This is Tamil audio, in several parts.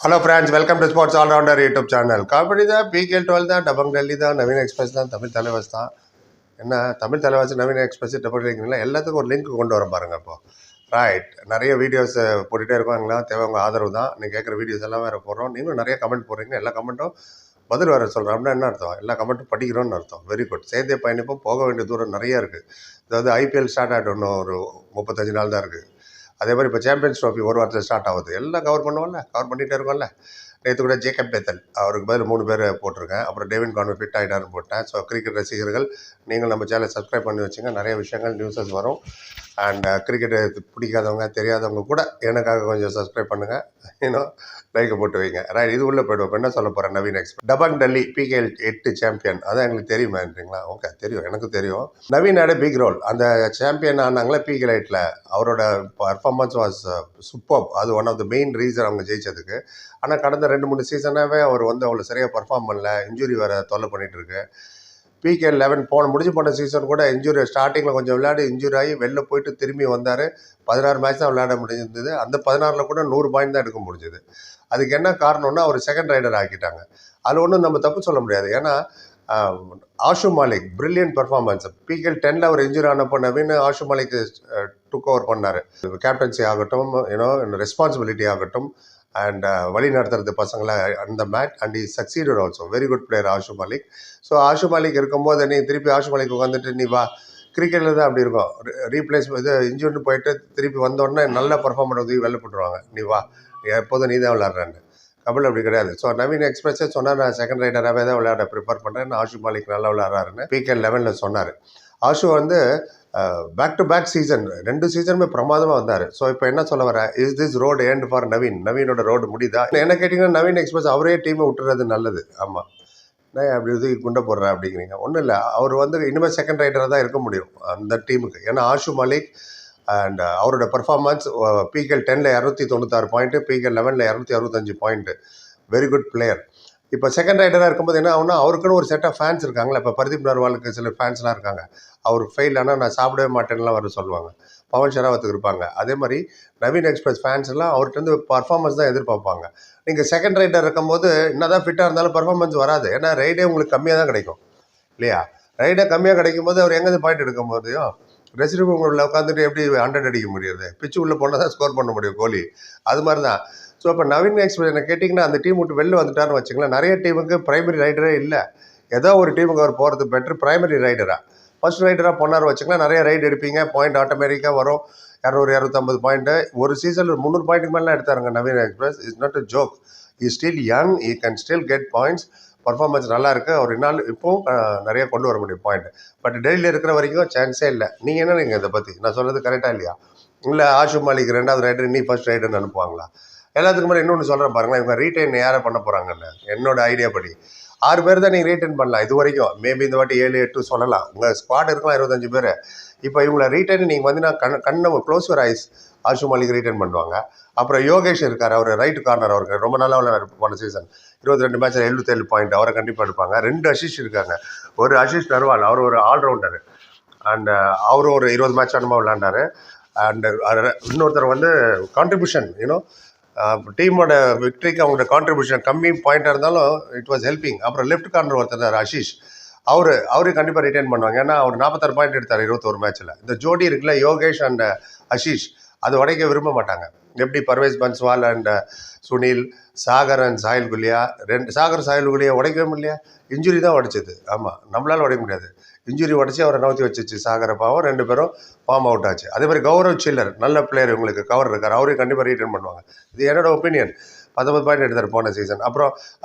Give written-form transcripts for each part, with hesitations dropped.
Hello friends, welcome to sports allrounder YouTube channel. Kabaddi தான், பிகேஎல் 12 தான், டபங் டெல்லி தான், நவீன் எக்ஸ்பிரஸ் தான், தமிழ் தலைவாஸ் தான். என்ன தமிழ் தலைவாஸ், நவீன் எக்ஸ்பிரஸ், டபுள் டெல்லிங்களா எல்லாத்துக்கும் ஒரு லிங்க் கொண்டு வர பாருங்க. இப்போ ரைட், நிறைய வீடியோஸ் போட்டுகிட்டே இருப்பாங்களா, தேவை உங்கள் ஆதரவு தான். நீங்கள் கேட்குற வீடியோஸ் எல்லாம் வேறு போடுறோம். நீங்களும் நிறைய கமெண்ட் போடுறீங்க. எல்லா கமெண்ட்டும் பதில் வர சொல்கிறோம். அப்படின்னா என்ன அர்த்தம்? எல்லா கமெண்ட்டும் படிக்கிறோன்னு அர்த்தம். Very good. சேர்ந்தே பயணிப்போம். போக வேண்டிய தூரம் நிறைய இருக்குது. அதாவது ஐபிஎல் ஸ்டார்ட் ஆகிட்டு இன்னும் ஒரு 35 நாள் தான் இருக்குது. அதே மாதிரி இப்போ சாம்பியன்ஸ் ட்ராஃபி ஒரு வாரத்தில் ஸ்டார்ட் ஆகுது. எல்லாம் கவர் பண்ணுவோம்ல, கவர் பண்ணிகிட்டே இருக்கோம்ல. நேற்று கூட ஜேக்கப் பேத்தல், அவருக்கு பதில் 3 பேர் போட்டிருக்கேன். அப்புறம் டேவின் கான்வே ஃபிட் ஆகிட்டாருன்னு போட்டேன். ஸோ கிரிக்கெட் ரசிகர்கள் நீங்கள் நம்ம சேனலை சப்ஸ்கிரைப் பண்ணி வச்சுங்க. நிறைய விஷயங்கள் நியூஸஸ் வரும். அண்ட் கிரிக்கெட்டு பிடிக்காதவங்க தெரியாதவங்க கூட எனக்காக கொஞ்சம் சப்ஸ்கிரைப் பண்ணுங்கள். இன்னும் லைக்கை போட்டு வைங்க. ரைட், இது உள்ளே போய்டுவோம். இப்போ என்ன சொல்ல போகிறேன்? Naveen express Dabang Delhi PKL 8 champion. அதான் எங்களுக்கு தெரியுமான்றீங்களா? ஓகே, தெரியும், எனக்கு தெரியும். நவீன் ஆட பிக் ரோல். அந்த சாம்பியன் ஆனாங்களே பிகேஎல் 8ல், அவரோட பர்ஃபார்மன்ஸ் வாஸ் சூப்பர். அது one of the main reason அவங்க ஜெயிச்சதுக்கு. ஆனால் கடந்த 2-3 சீசனாகவே அவர் அவ்வளோ சரியாக பர்ஃபார்ம் பண்ணல. இன்ஜுரி வேறு தொல்லை பண்ணிகிட்ருக்கு. பிகேஎல் 11 முடிஞ்சு போன சீசன் கூட இன்ஜுரி, ஸ்டார்டிங்கில் கொஞ்சம் விளையாடி இன்ஜுரி ஆகி வெளில போயிட்டு திரும்பி வந்தார். 16 மேட்ச் தான் விளையாட முடிஞ்சிருந்தது. அந்த 16ல் கூட 100 பாயிண்ட் தான் எடுக்க முடிஞ்சுது. அதுக்கு என்ன காரணம்னா அவர் செகண்ட் ரைடர் ஆக்கிட்டாங்க. அதில் ஒன்றும் நம்ம தப்பு சொல்ல முடியாது. ஏன்னா Ashu Malik brilliant performance. PKL 10ல் அவர் இன்ஜுரி ஆனப்போ நவீன் ஆஷு மாலிக் டுக் ஓவர் பண்ணார். கேப்டன்சி ஆகட்டும், ரெஸ்பான்சிபிலிட்டி ஆகட்டும், அண்ட் வழி நடத்துறது பசங்களை அந்த match. And is succeeded also. Very good player Ashu Malik. So Ashu Malik இருக்கும்போது நீ திருப்பி ஆஷு மாலிக் உட்காந்துட்டு நீ வா, கிரிக்கெட்டில் தான் அப்படி இருக்கும். ரீப்ளேஸ் இது இன்ஜூர்னு போயிட்டு திருப்பி வந்தோடனே நல்ல பர்ஃபார்மன்ஸ் உதவி வெளில போட்டுருவாங்க. நீ வா, எப்போதும் நீ தான் விளையாடுறான்னு. கபில் அப்படி கிடையாது. ஸோ நவீன் எக்ஸ்பிரஸே சொன்னால் நான் செகண்ட் ரைடராகவே தான் விளையாட ப்ரிஃபர் பண்ணுறேன். ஆஷு மாலிக் நல்லா விளையாடுறாருன்னு பிகேஎல் 11ல் சொன்னார். Ashu back to back season 2 சீசனுமே பிரமாதமாக வந்தார். ஸோ இப்போ என்ன சொல்ல வரேன்? Is this road end for Naveen? நவீனோட ரோடு முடியுதா? என்ன கேட்டிங்கன்னா நவீன் எக்ஸ்பிரஸ் அவரே டீமை விட்டுறது நல்லது. ஆமாம், நான் அப்படி இது குண்டை போடுறேன் அப்படிங்கிறீங்க. ஒன்றும் இல்லை, அவர் இனிமேல் செகண்ட் ரைடராக தான் இருக்க முடியும் அந்த டீமுக்கு. ஏன்னா ஆஷு மாலிக் அண்ட் அவரோட பர்ஃபார்மன்ஸ் பிகேஎல் 10ல் 296 பாயிண்ட்டு, பிகேஎல் 11ல் 265 பாயிண்ட்டு. Very good player. இப்போ செகண்ட் ரைடராக இருக்கும்போது என்ன ஆகுனா, அவருக்குன்னு ஒரு செட் ஆஃப் ஃபேன்ஸ் இருக்காங்களா. இப்போ பர்தீப் நர்வாலுக்கு சில ஃபேன்ஸ்லாம் இருக்காங்க. அவர் ஃபெயில் ஆனால் நான் சாப்பிடவே மாட்டேன்னுலாம் வர சொல்லுவாங்க. பவன் ஷெராவத்துக்கு இருப்பாங்க. அதே மாதிரி நவீன் எக்ஸ்பிரஸ் ஃபேன்ஸ் எல்லாம் அவர்கிட்ட பர்ஃபார்மன்ஸ் தான் எதிர்பார்ப்பாங்க. நீங்கள் செகண்ட் ரைடர் இருக்கும்போது என்ன தான் ஃபிட்டாக இருந்தாலும் பர்ஃபார்மன்ஸ் வராது. ஏன்னா ரைடே உங்களுக்கு கம்மியாக தான் கிடைக்கும் இல்லையா? ரைடே கம்மியாக கிடைக்கும் போது அவர் எங்கேருந்து பாயிண்ட் எடுக்கும் போதையும் ரெசிடிவ் உள்ள உட்காந்துட்டு எப்படி 100 அடிக்க முடியாது? பிச்சு உள்ளே போனால் தான் ஸ்கோர் பண்ண முடியும் கோலி. அது மாதிரி தான். ஸோ இப்போ நவீன் எக்ஸ்பிரஸ் என்ன கேட்டிங்கன்னா அந்த டீம் விட்டு வெளில வந்துட்டார்னு வச்சுங்களேன். நிறைய டீமுக்கு பிரைமரி ரைடரே இல்லை. ஏதோ ஒரு டீமுக்கு அவர் போகிறது பெட்ரு பிரைமரி ரைடராக. ஃபர்ஸ்ட் ரைடராக போனார் வச்சுக்கலாம், நிறைய ரைடு எடுப்பீங்க, பாயிண்ட் ஆட்டோமேட்டிக்காக வரும். 200-250 பாயிண்ட்டு ஒரு சீசனில் 300 பாயிண்ட்டுக்கு மேலே எடுத்தாருங்க Naveen express. It's not a joke. He still young, he can still get points. Performance நல்லா இருக்குது. அவர் என்னால் இப்போவும் நிறைய கொண்டு வர முடியும் பாயிண்ட். பட் டெல்லியில் இருக்கிற வரைக்கும் சான்ஸே இல்லை. நீங்கள் என்ன நீங்கள் இதை பற்றி நான் சொல்கிறது கரெக்டாக இல்லையா? இல்லை ஆஷு மாலிக் 2வது ரைடர், நீ ஃபர்ஸ்ட் ரைடர்னு அனுப்புவாங்களா? எல்லாத்துக்கு மேலே இன்னொன்று சொல்கிறேன் பாருங்களேன். இவங்க ரீட்டைன் யாரை பண்ண போகிறாங்கன்னு என்னோட ஐடியா படி 6 பேர் தான் நீங்கள் ரீட்டைன் பண்ணலாம். இது வரைக்கும் மேபி இந்த வாட்டி 7-8 சொல்லலாம். உங்கள் ஸ்குவாட் இருக்கலாம் 25 பேர். இப்போ இவங்களை ரீட்டைன் நீங்கள் வந்தீங்கன்னா கண்ணை close your eyes. Ashu Malik retain பண்ணுவாங்க. அப்புறம் யோகேஷ் இருக்கார், அவர் ரைட் கார்னர். அவருக்கு ரொம்ப நல்லா விளையாடு போன சீசன் 22 மேட்ச்சில் 77 பாயிண்ட். அவரை கண்டிப்பாக எடுப்பாங்க. 2 அஷிஷ் இருக்காங்க. ஒரு அஷிஷ் நர்வால், அவர் ஒரு ஆல்ரவுண்டர். அண்ட் அவரும் ஒரு 20 மேட்ச் அனுபவம் விளையாண்டார். அண்ட் இன்னொருத்தர் கான்ட்ரிபியூஷன் டீமோட விக்டரிக்கு அவங்களோட கான்ட்ரிபியூஷன் கம்மி பாயிண்டாக இருந்தாலும் இட் வாஸ் ஹெல்பிங். அப்புறம் லெஃப்ட் கார்னர் ஒருத்தர் அஷிஷ், அவரையும் கண்டிப்பாக ரிட்டைன் பண்ணுவாங்க. ஏன்னா அவர் 46 பாயிண்ட் எடுத்தார் 21 மேட்ச்சில். இந்த ஜோடி இருக்குல்ல, யோகேஷ் அண்ட் அஷிஷ், அது உடைக்க விரும்ப மாட்டாங்க. எப்படி பர்வேஸ் பன்ஸ்வால் அண்ட் சுனில், சாகர் அண்ட் சாஹில் குலியா, சாகர் சாஹில் குலியா உடைக்கவே முடியலையா? இன்ஜுரி தான் உடைச்சது. ஆமாம், நம்மளால் உடைக்க முடியாது. இன்ஜுரி உடச்சி அவரை நவுத்தி வச்சிச்சு சாகரை. பாவம் 2 பேரும் ஃபார்ம் அவுட் ஆச்சு. அதே மாதிரி கௌரவ் சில்லர் நல்ல பிளேயர், உங்களுக்கு கவர் இருக்கார், அவரையும் கண்டிப்பாக ரீட்டைன் பண்ணுவாங்க. இது என்னோட ஒப்பீனியன். 19 பாயிண்ட் எடுத்தார் போன சீசன். அப்புறம்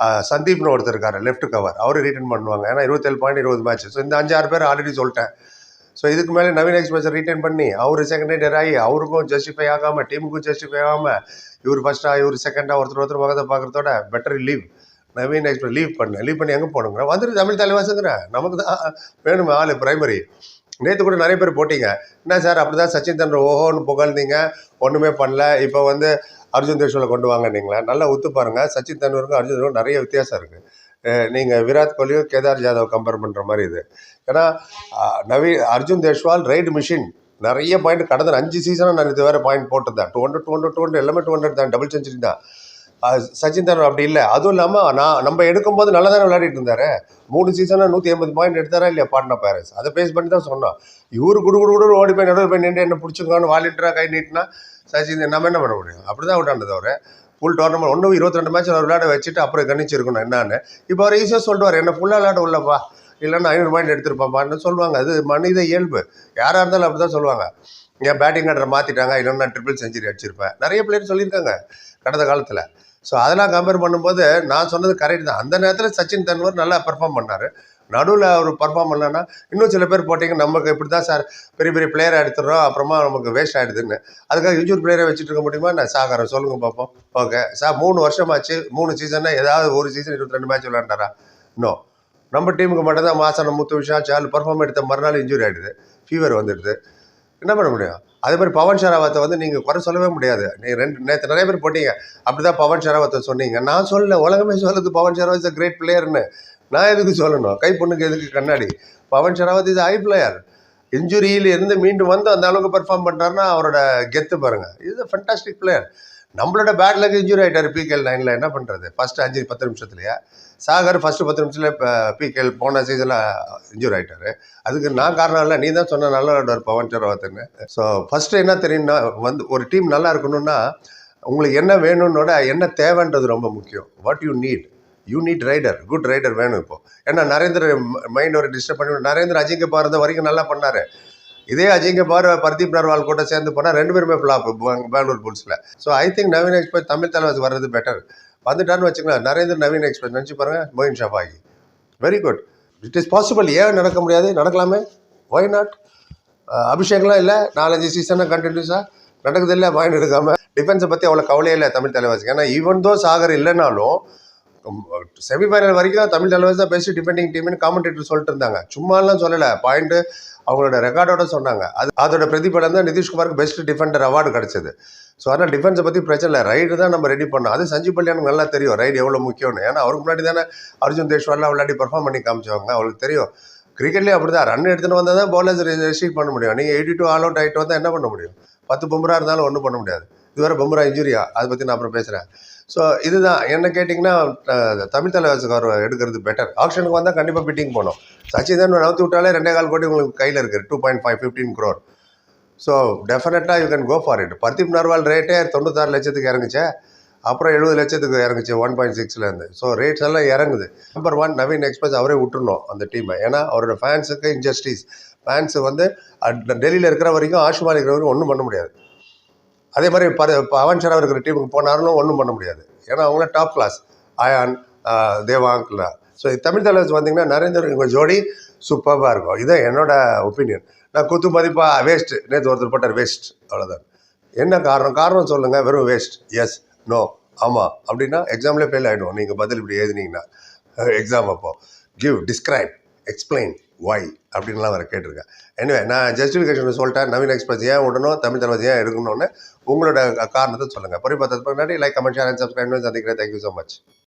சந்தீப்னு ஒருத்தர் இருக்கார் லெஃப்ட் கவர், அவரும் ரீட்டைன் பண்ணுவாங்க. ஏன்னா 27 பாயிண்ட் 20 மேட்ச். ஸோ இந்த 5-6 பேர் ஆல்ரெடி சொல்லிட்டேன். ஸோ இதுக்கு மேலே நவீன் எக்ஸ்பிரஸ் ரீட்டைன் பண்ணி அவர் செகண்ட் ரைடர் ஆகி அவருக்கும் ஜஸ்டிஃபை ஆகாமல் டீமுக்கும் ஜஸ்டிஃபை ஆகாமல் இவர் ஃபஸ்ட்டாக இவர் செகண்டாக ஒருத்தர் முகத்தை பார்க்குறதோட better leave. Naveen express leave பண்ணி எங்கே போகணுங்கிற வந்துட்டு தமிழ் தலைவாசுங்கிறேன். நமக்கு தான் வேணுமே ஆள் பிரைமரி. நேற்று கூட நிறைய பேர் போட்டிங்க. என்ன சார் அப்படி தான் சச்சின் தெண்டுல்கர் ஓஹோன்னு புகழ்ந்தீங்க, ஒன்றுமே பண்ணல. இப்போ அர்ஜுன் தேஷ்வாலை கொண்டு வாங்கினீங்களா? நல்லா ஒத்து பாருங்கள். சச்சின் தெண்டுல்கருக்கும் அர்ஜுன் தேஷ்வால் நிறைய வித்தியாசம் இருக்குது. நீங்கள் விராட் கோலியும் கேதார் ஜாதவ் கம்பேர் பண்ணுற மாதிரி இது. ஏன்னா அர்ஜுன் தேஷ்வால் ரைடு மிஷின், நிறைய பாயிண்ட் கடந்த 5 சீசனாக நான் இது வேறு பாயிண்ட் போட்டிருந்தேன். 200 எல்லாமே 200 தான், டபுள் செஞ்சுரி தான். சச்சின் தெண்டுல்கர் அப்படி இல்லை. அதுவும் இல்லாமல் நம்ம எடுக்கும்போது நல்லா தானே விளையாடிட்டு இருந்தார். 3 சீசனாக 180 பாயிண்ட் எடுத்தாரா இல்லையா பாட்னா பேரஸ். அதை பேஸ் பண்ணி தான் சொன்னோம். இவரு குடு ஓடி போய் நடுவில் போய் நின்று என்ன பிடிச்சிக்கோன்னு வாலிட்டரா கை நீட்டினா சச்சின் நம்ம என்ன பண்ண முடியும்? அப்படி தான் விட்டாண்டது அவர். ஃபுல் டோர்னமெண்ட் ஒன்றும் 22 மேட்ச் அவர் விளையாட வச்சுட்டு அப்புறம் கணிச்சிருக்கணும் என்னான்னு. இப்போ அவர் ஈஸியாக சொல்லிடுவார், என்ன ஃபுல்லாக விளையாட உள்ளப்பா, இல்லைன்னா 500 பாயிண்ட் எடுத்திருப்பாப்பான்னு சொல்லுவாங்க. அது மனித இயல்பு, யாராக இருந்தாலும் அப்படி தான் சொல்லுவாங்க. என் பேட்டிங் ஆர்டரை மாற்றிட்டாங்க, இல்லைன்னா நான் ட்ரிபிள் செஞ்சுரி அடிச்சிருப்பேன். நிறைய பிளேயர் சொல்லியிருக்காங்க கடந்த காலத்தில். ஸோ அதெல்லாம் கம்பேர் பண்ணும்போது நான் சொன்னது கரெக்ட் தான். அந்த நேரத்தில் சச்சின் தெண்டுல்கர் நல்லா பெர்ஃபார்ம் பண்ணார். நடுவில் அவர் பெர்ஃபார்ம் பண்ணலன்னா இன்னும் சில பேர் போட்டிங்க, நமக்கு இப்படி தான் சார் பெரிய பெரிய பிளேயரை எடுத்துடுறோம், அப்புறமா நமக்கு வேஸ்ட் ஆகிடுதுன்னு. அதுக்காக இன்ஜூர் பிளேயரை வச்சுட்டு இருக்க முடியுமா? நான் சாகரம் சொல்லுங்கள் பார்ப்போம். ஓகே சார், 3 வருஷமாச்சு, 3 சீசன்னா ஏதாவது ஒரு சீசன் 22 மேட்ச் விளையாண்டாரா? இன்னும் நம்ம டீமுக்கு மட்டும்தான் மாசான முத்து விஷா சால் பெர்ஃபார்ம் எடுத்த மறுநாள் இன்ஜூரி ஆகிடுது, ஃபீவர் வந்துடுது. என்ன பண்ண முடியும்? அதே மாதிரி பவன் ஷராவத்தை வந்து நீங்கள் குறை சொல்லவே முடியாது. நீங்கள் நேற்று நிறைய பேர் போட்டீங்க, அப்படி தான் பவன் ஷராவத்தை சொன்னீங்க. நான் சொல்லல, உலகமே சொல்லுது Pawan Sehrawat is a great பிளேயர்னு. நான் எதுக்கு சொல்லணும்? கை பொண்ணுக்கு எதுக்கு கண்ணாடி? Pawan Sehrawat is high player. இன்ஜுரியில் இருந்து மீண்டும் வந்து அந்த அளவுக்கு பெர்ஃபார்ம் பண்ணுறாருன்னா அவரோட கெத்து பாருங்கள். Is a fantastic player. நம்மளோட பேட் லக் இன்ஜுரி ஆகிட்டார் PKL 9ல். என்ன பண்ணுறது? ஃபஸ்ட்டு 5-10 நிமிஷத்துலையே சாகர் ஃபஸ்ட்டு 10 நிமிஷத்தில் PKL போன சீசனில் இன்ஜூரி ஆகிட்டார். அதுக்கு நான் காரணம் இல்லை, நீ தான் சொன்ன நல்லா விளையாடுவார் பவன் ஷராவத்துன்னு. ஸோ ஃபஸ்ட்டு என்ன தெரியும்னா, வந்து ஒரு டீம் நல்லா இருக்கணும்னா உங்களுக்கு என்ன வேணும்னோட என்ன தேவைன்றது ரொம்ப முக்கியம். What you need raider, good raider வேணும் இப்போ. ஏன்னா நரேந்திர மைண்ட் ஒரு டிஸ்டர்ப் பண்ணி, நரேந்திர அஜிங்கபார் இருந்த வரைக்கும் நல்லா பண்ணார். இதே அஜிங்கபார் பர்தீப் நர்வால் கூட சேர்ந்து போனால் 2 பேருமே ஃப்ளாப் பெங்களூர் புல்ஸில். So I think Naveen express Tamil Thalaivas வர்றது பெட்டர். வந்துட்டான்னு வச்சுக்கலாம், நரேந்திர நவீன் எக்ஸ்பிரஸ் நினச்சி பாருங்கள், Moein Shafaghi very good. It is possible. ஏன் நடக்க முடியாது? நடக்கலாமே, ஒய் நாட்? அபிஷேக்லாம் இல்லை, 4-5 சீசனாக கண்டினியூஸாக நடக்குது இல்லை பாயிண்ட் எடுக்காமல். டிஃபென்ஸை பற்றி அவ்வளோ கவலையே இல்லை தமிழ் தலைவாசிக்கு. ஏன்னா ஈவன் தோ சாகர் இல்லைனாலும் செமிஃபைனல் வரைக்கும் தமிழ் தலைவாசி தான் பெஸ்ட் டிஃபெண்டிங் டீம்னு காமெண்டேட்டர் சொல்லிட்டு இருந்தாங்க. சும்மாலாம் சொல்லலை, பாயிண்ட்டு அவங்களோட ரெக்கார்டோட சொன்னாங்க. அதோட பிரதிபலன் தான் நிதிஷ்குமாருக்கு பெஸ்ட் டிஃபெண்டர் அவார்டு கிடச்சிது. ஸோ அதனால் டிஃபென்ஸை பற்றி பிரச்சனை இல்லை, ரைடு தான் நம்ம ரெடி பண்ணோம். அது சஞ்சீவ் பல்லியானுக்கு நல்லா தெரியும் ரைடு எவ்வளோ முக்கியம்னு. ஏன்னா அவருக்கு முன்னாடி தானே அர்ஜுன் தேஷ்வால்லாம் விளையாடி பர்ஃபார்ம் பண்ணி காமிச்சவங்க, அவங்களுக்கு தெரியும். கிரிக்கெட்லேயே அப்படி தான், ரன் எடுத்துகிட்டு வந்தால் தான் பவுலர்ஸ் ரெஸ்ட்ரிக்ட் பண்ண முடியும். நீங்கள் 82 ஆல் அவுட் ஆகிட்டு வந்தால் என்ன பண்ண முடியும்? 10 பும்ரா இருந்தாலும் ஒன்றும் பண்ண முடியாது. இதுவரை பும்ரா இன்ஜுரியா, அதை பற்றி நான் அப்புறம் பேசுகிறேன். ஸோ இதுதான் என்ன கேட்டிங்கன்னா, தமிழ் தலைவாசுக்கு அவர் எடுக்கிறது பெட்டர். ஆப்ஷனுக்கு வந்தால் கண்டிப்பாக பிட்டிங் போகணும். சச்சின் தான் நவுத்தி விட்டாலே 2.25 கோடி உங்களுக்கு கையில் இருக்குது, 2.5 15 crore. ஸோ டெஃபினட்டாக you can go for it. Pardeep Narwal ரேட்டே 96 லட்சத்துக்கு இறங்குச்சு, அப்புறம் 70 லட்சத்துக்கு இறங்குச்சு 1.6லேருந்து. ஸோ ரேட்ஸ் எல்லாம் இறங்குது. நம்பர் 1 நவீன் எக்ஸ்பிரஸ் அவரே விட்டுருணும் அந்த டீமை. ஏன்னா அவரோட ஃபேன்ஸுக்கு இன்ஜஸ்டிஸ். ஃபேன்ஸு வந்து டெல்லியில் இருக்கிற வரைக்கும், ஆஷுமால் இருக்கிற வரைக்கும் ஒன்றும் பண்ண முடியாது. அதே மாதிரி பவன் ஷராவத் இருக்கிற டீமுக்கு போனாலும் ஒன்றும் பண்ண முடியாது. ஏன்னா அவங்கள டாப் கிளாஸ், அயான், தேவாங்க்ல. ஸோ தமிழ் தலைவர்ஸ் வந்தீங்கன்னா நரேந்திர உங்கள் ஜோடி சூப்பராக இருக்கும். இதுதான் என்னோட ஒப்பீனியன். நான் குத்து மதிப்பாக வேஸ்ட், நேற்று ஒருத்தர் போட்டார் வேஸ்ட், அவ்வளோதான். என்ன காரணம் சொல்லுங்கள், வெறும் வேஸ்ட், எஸ் நோ ஆமாம் அப்படின்னா எக்ஸாம்லேயே ஃபெயில் ஆகிடும். நீங்கள் பதில் இப்படி எழுதினீங்கன்னா எக்ஸாம் அப்போ டிஸ்கிரைப், எக்ஸ்பிளைன், ஒய் அப்படின்லாம் வேறு கேட்டிருக்கேன். எனிவே நான் ஜஸ்டிஃபிகேஷன் சொல்லிட்டேன். நவீன் எக்ஸ்பிரஸ் ஏன் விடணும், தமிழ் தலைவாசி ஏன் எடுக்கணும்னு உங்களோட காரணத்தை சொல்லுங்கள். பொறி பார்த்ததுக்கு முன்னாடி like, comment, share and subscribe. சந்திக்கிறேன். Thank you so much.